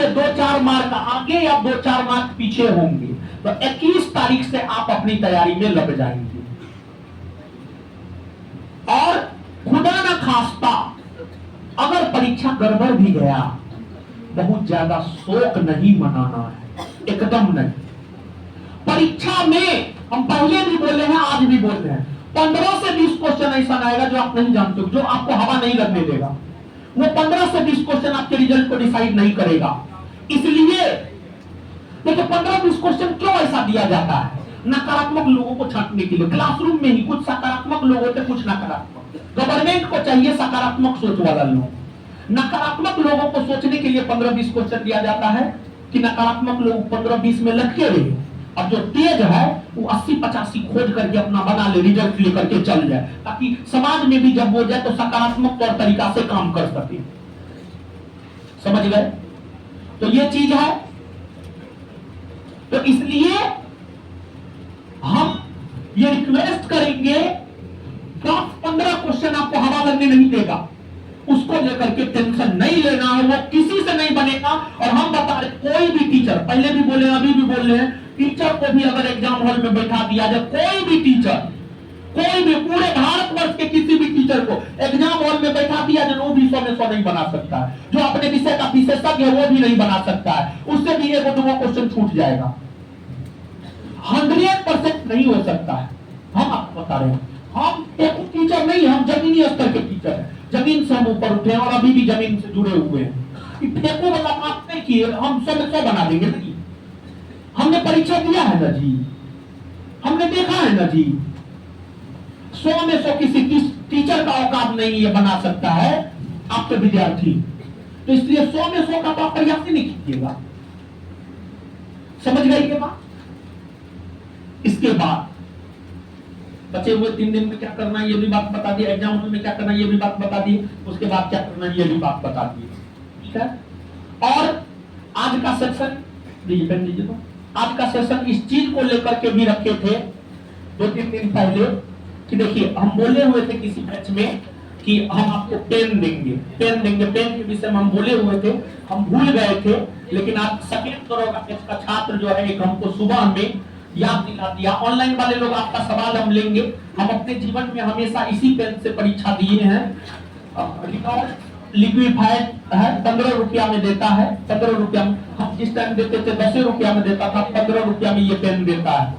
से 2-4 मार्क आगे या 2-4 मार्क पीछे होंगे। तो 21 तारीख से आप अपनी तैयारी में लग जाएंगे। और खुदा ना खास्ता अगर परीक्षा गड़बड़ भी गया, बहुत ज्यादा शोक नहीं मनाना है, एकदम नहीं। परीक्षा में हम पहले भी बोले हैं, आज भी बोल रहे हैं, 15 से 20 क्वेश्चन ऐसा आएगा जो आप नहीं जानते हो, जो आपको हवा नहीं लगने देगा। वो 15 से 20 क्वेश्चन आपके रिजल्ट को डिसाइड नहीं करेगा। इसलिए देखिए 15-20 क्वेश्चन क्यों ऐसा दिया जाता है? नकारात्मक लोगों को छांटने के लिए। क्लासरूम में ही कुछ सकारात्मक लोग होते, कुछ नकारात्मक। गवर्नमेंट को चाहिए सकारात्मक सोच वाला लोग। नकारात्मक लोगों को सोचने के लिए 15-20 क्वेश्चन दिया जाता है कि नकारात्मक लोग 15-20 में लटके रहे, और जो तेज है वो 80-85 खोज करके अपना बना ले, रिजल्ट लेकर के चल जाए, ताकि समाज में भी जब हो जाए तो सकारात्मक तौर तरीका से काम कर सके। समझ गए? तो ये चीज है। तो इसलिए हम ये रिक्वेस्ट करेंगे, 15 क्वेश्चन आपको हवा लगने नहीं देगा, उसको लेकर के टेंशन नहीं लेना है, वो किसी से नहीं बनेगा। और हम बता रहे, कोई भी टीचर, पहले भी बोले अभी भी बोल रहे हैं, टीचर को भी अगर एग्जाम हॉल में बैठा दिया जाए, कोई भी टीचर, कोई भी पूरे भारतवर्ष के किसी भी टीचर को एग्जाम हॉल में बैठा दिया जाए, वो भी 100 में 100 नहीं बना सकता है। जो अपने विषय का विशेषज्ञ है वो भी नहीं बना सकता है, उससे भी 1-2 क्वेश्चन छूट जाएगा। 100% नहीं हो सकता है। हम आपको बता रहे हैं, हम एक टीचर नहीं, हम जमीनी स्तर के टीचर हैं, जमीन से हम ऊपर उठे हैं और अभी भी जमीन से जुड़े हुए हैं। फेंको वाला बात नहीं किए, हम 100 में 100 बना देंगे नहीं। हमने परीक्षा दिया है ना जी, हमने देखा है ना जी, 100 में 100 किसी टीचर का औकात नहीं ये बना सकता है आपके विद्यार्थी। तो इसलिए 100 में 100 का तो आप प्रयास ही नहीं कीजिएगा। समझ गए ये बात? इसके बाद बचे हुए 3 दिन में क्या करना है ये भी बात बता दिए, एग्जाम में क्या करना है ये भी बात बता दी, उसके बाद क्या करना है ये भी बात बता दी। ठीक है? और आज का सेशन दीजिए तो, आज का सेशन इस चीज को लेकर के भी रखे थे 2-3 दिन पहले कि देखिए हम बोले हुए थे किसी बैच में कि हम आपको पेन देंगे, पेन देंगे, पेन के विषय में हम बोले हुए थे, हम भूल गए थे। लेकिन आज सेकेंड दौरान का छात्र जो है एक हमको सुबह में याद दिला दिया। ऑनलाइन वाले लोग आपका सवाल हम लेंगे, हम अपने जीवन में हमेशा इसी पेन से परीक्षा दिए हैं। लिक्विफाइड है, 15 रुपया में देता है, 15 रुपया में। हम जिस टाइम देते थे 10 रुपया में देता था, 15 रुपया में ये पेन देता है,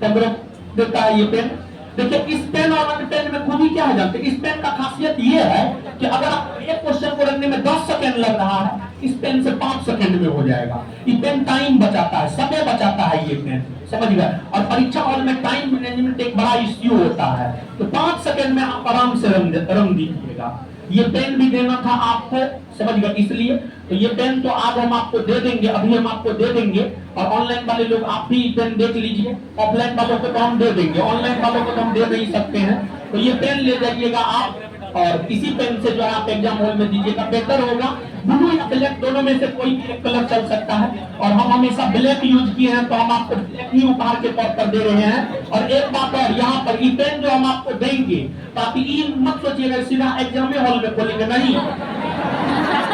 15 देता है ये पेन। देखिए इस पेन और अन्य पेन में खूबी क्या है जानते हैं? इस पेन का खासियत ये है कि अगर आप एक क्वेश्चन को रखने में 10 सेकंड लग रहा है, इस पेन से 5 सेकंड में हो जाएगा। ये पेन टाइम बचाता है, समय बचाता है ये पेन। समझ गए? और परीक्षा हॉल में टाइम मैनेजमेंट एक बड़ा इश्यू होता है, तो 5 सेकंड में आप आराम से रंग दीजिएगा। ये पेन भी देना था आपको, समझ गए? इसलिए तो ये पेन तो आज हम आपको दे देंगे, अभी हम आपको दे देंगे। और ऑनलाइन वाले लोग आप भी पेन देख लीजिए, ऑफलाइन वालों को तो हम दे देंगे, ऑनलाइन वालों को तो हम दे नहीं सकते हैं। तो ये पेन ले जाइएगा आप, और इसी पेन से जो है आप एग्जाम हॉल में दीजिएगा, बेहतर होगा। ब्लू या ब्लैक दोनों में से कोई भी एक कलर चल सकता है, और हम हमेशा ब्लैक यूज किए हैं तो हम आपको ब्लैक ही उपहार के तौर पर दे रहे हैं। और एक बात और, यहाँ पर ये पेन जो हम आपको देंगे, ताकि ये मत सोचिएगा सीधा एग्जाम हॉल में खोलेंगे, नहीं।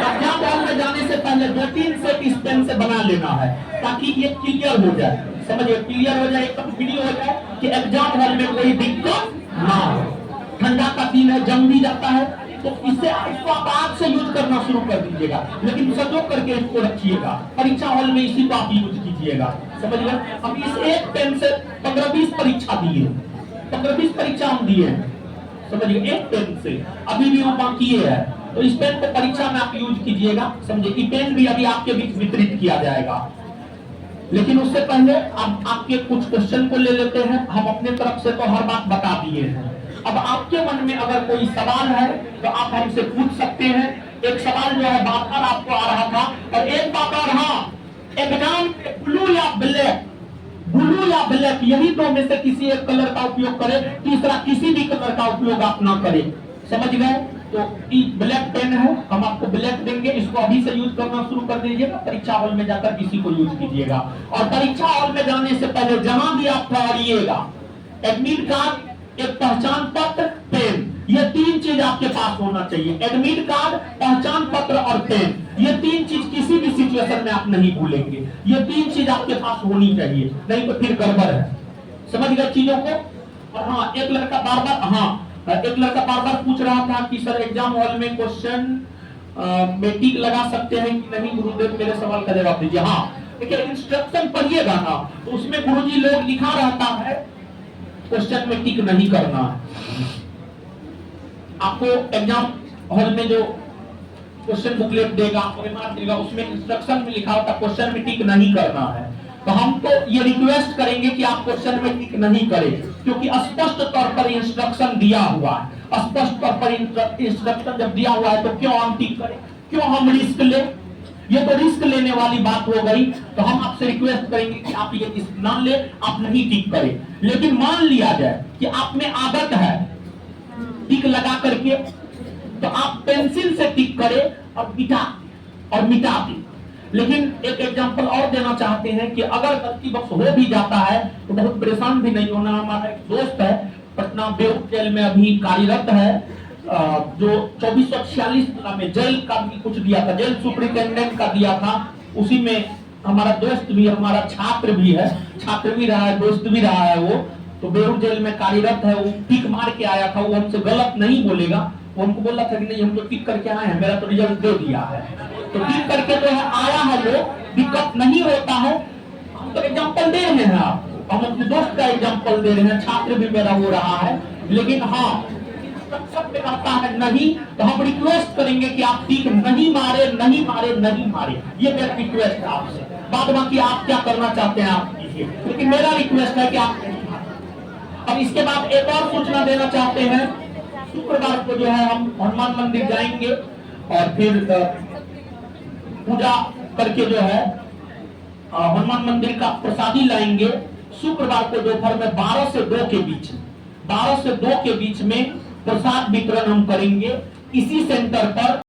एग्जाम हॉल में जाने से पहले 2-3 सेट इस पेन से बना लेना है, ताकि ये क्लियर हो जाए। समझिए, क्लियर हो जाए, एकदम क्लियर हो जाए कि एग्जाम हॉल में कोई दिक्कत ना हो। ठंडा का दिन है, जम भी जाता है, तो इससे इसको आप आज से यूज करना शुरू कर दीजिएगा, लेकिन सजो करके इसको रखिएगा। परीक्षा हॉल में इसी को आप यूज कीजिएगा। समझ गए? हम इस एक पेन से 15-20 परीक्षा दिए, 15-20 परीक्षा हम दिए, समझिए, एक पेन से। अभी भी वो बाकी है, तो इस पेन को परीक्षा में आप यूज कीजिएगा। समझिए, ये पेन भी अभी आपके बीच वितरित किया जाएगा। लेकिन उससे पहले अब आपके कुछ क्वेश्चन को ले लेते हैं। हम अपने तरफ से तो हर बात बता दिए हैं। अब आपके मन में अगर कोई सवाल है तो आप हमसे पूछ सकते हैं। एक सवाल जो है बार बार आपको आ रहा था, और एक बात और, हाँ, एग्जाम ब्लू या ब्लैक, ब्लू या ब्लैक यही दो में से किसी एक कलर का उपयोग करें, तीसरा किसी भी कलर का उपयोग आप ना करें। समझ गए? तो ब्लैक पेन है, हम आपको ब्लैक देंगे, इसको अभी से यूज करना शुरू कर दीजिएगा। परीक्षा हॉल में जाकर किसी को यूज कीजिएगा। और परीक्षा हॉल में जाने से पहले जहां भी आप ठहरिएगा, एडमिट कार्ड, एक पहचान पत्र, पेन, ये 3 चीज आपके पास होना चाहिए, एडमिट कार्ड, पहचान पत्र और पेन। ये 3 चीज किसी भी सिचुएशन में आप नहीं भूलेंगे। ये 3 चीज आपके पास होनी चाहिए, नहीं तो फिर गड़बड़ है। समझ गए चीजों को? और हाँ, एक लड़का बार बार पूछ रहा था कि सर एग्जाम हॉल में क्वेश्चन में टिक लगा सकते हैं कि नहीं गुरुदेव, मेरे सवाल का जवाब दीजिए। हाँ देखिए, इंस्ट्रक्शन पढ़िएगा ना तो उसमें गुरुजी लोग लिखा रहता है क्वेश्चन में टिक नहीं करना है। आपको एग्जाम हॉल में जो क्वेश्चन बुकलेट देगा, रिमार्क देगा, उसमें इंस्ट्रक्शन में लिखा होता है क्वेश्चन में टिक नहीं करना है। तो हम तो ये रिक्वेस्ट करेंगे कि आप क्वेश्चन में टिक नहीं करें, क्योंकि स्पष्ट तौर पर इंस्ट्रक्शन दिया हुआ है। स्पष्ट तौर पर इंस्ट्रक्शन जब दिया हुआ है तो क्यों हम टिक करें, क्यों हम रिस्क ले? ये तो रिस्क लेने वाली बात हो गई। तो हम आपसे रिक्वेस्ट करेंगे कि आप ये रिस्क ना ले, आप नहीं टिक करें। लेकिन मान लिया जाए कि आप में आदत है टिक लगा करके, तो आप पेंसिल से टिक करें और मिटा दें। लेकिन एक एग्जांपल और देना चाहते हैं कि अगर गलती बख्श हो भी जाता है तो बहुत परेशान भी नहीं होना। हमारा एक दोस्त है, पटना बेऊर जेल में अभी कार्यरत है, जो 2446 में जेल का भी कुछ दिया था, जेल सुपरिटेंडेंट का दिया था, उसी में हमारा दोस्त भी, हमारा छात्र भी है, छात्र भी रहा है, दोस्त भी रहा है। वो तो बेऊर जेल में कार्यरत है। वो टिक मार के आया था, वो हमसे गलत नहीं बोलेगा। वो हमको बोला था कि नहीं, हम तो टिक करके आए हैं, मेरा तो रिजल्ट दे दिया है। तो टिक करके जो है आया है, वो दिक्कत नहीं होता है। हम तो एग्जाम्पल दे रहे हैं आपको, हम अपने दोस्त का एग्जाम्पल दे रहे हैं, छात्र भी मेरा हो रहा है। लेकिन हाँ, सब में आता है नहीं, तो हम रिक्वेस्ट करेंगे कि आप टिक नहीं मारे, नहीं मारे, नहीं मारे। ये मेरा रिक्वेस्ट है आपसे। बाद बाकी आप क्या करना चाहते हैं आप कीजिए, लेकिन मेरा रिक्वेस्ट है कि आप नहीं मारे। अब इसके बाद एक और सूचना देना चाहते हैं, शुक्रवार को जो है हम हनुमान मंदिर जाएंगे और फिर पूजा करके जो है हनुमान मंदिर का प्रसादी लाएंगे। शुक्रवार को दोपहर में 12 से 2 के बीच, 12 से 2 के बीच में प्रसाद वितरण हम करेंगे इसी सेंटर पर।